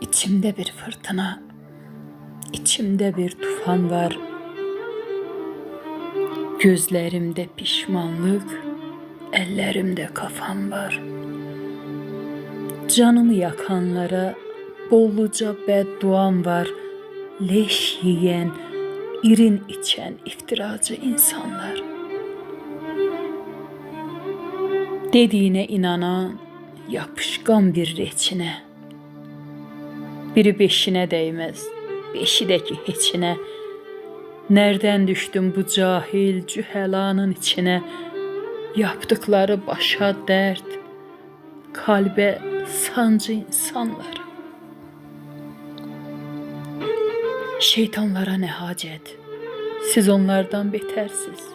İçimde bir fırtına, içimde bir tufan var. Gözlerimde pişmanlık, ellerimde kafam var. Canımı yakanlara bolluca bedduam var. Leş yiyen, irin içen iftiracı insanlar. Dediğine inanan yapışkan bir reçine. Biri beşine değmez, beşideki heçine. Nereden düştüm bu cahil cühelanın içine? Yaptıkları başa dert, kalbe sancı insanlar. Şeytanlara ne hacet, siz onlardan betersiz.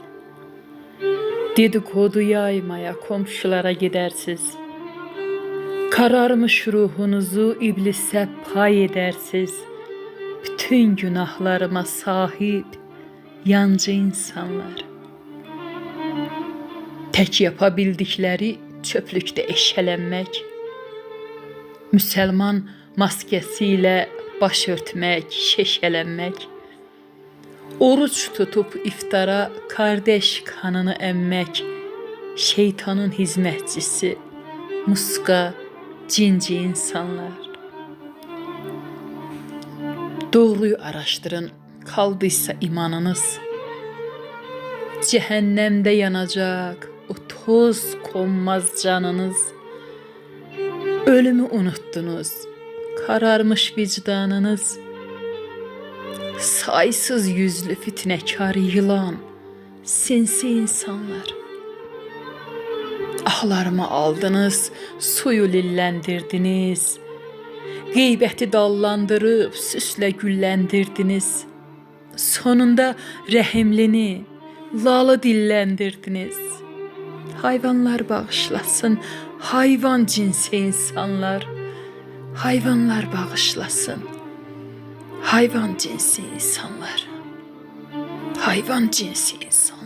Dedikodu yaymaya komşulara gidersiz. Kararmış ruhunuzu iblise pay edersiz. Bütün günahlarıma sahip yancı insanlar. Tek yapabildikleri çöplükte eşelenmek, Müslüman maskesiyle baş örtmek, şeşelenmek, oruç tutup iftara kardeş kanını emmek, şeytanın hizmetçisi, muska, cinci insanlar. Doğruyu araştırın, kaldıysa imanınız. Cehennemde yanacak o toz konmaz canınız. Ölümü unuttunuz, kararmış vicdanınız. Saysız yüzlü fitnekar yılan, sinsi insanlar. Ahlarımı aldınız, suyu lillendirdiniz. Gıybəti dallandırıp süsle güllendirdiniz. Sonunda rəhimlini, lalı dillendirdiniz. Hayvanlar bağışlasın, hayvan cinsi insanlar. Hayvanlar bağışlasın, hayvan cinsi insanlar. Hayvan cinsi insan.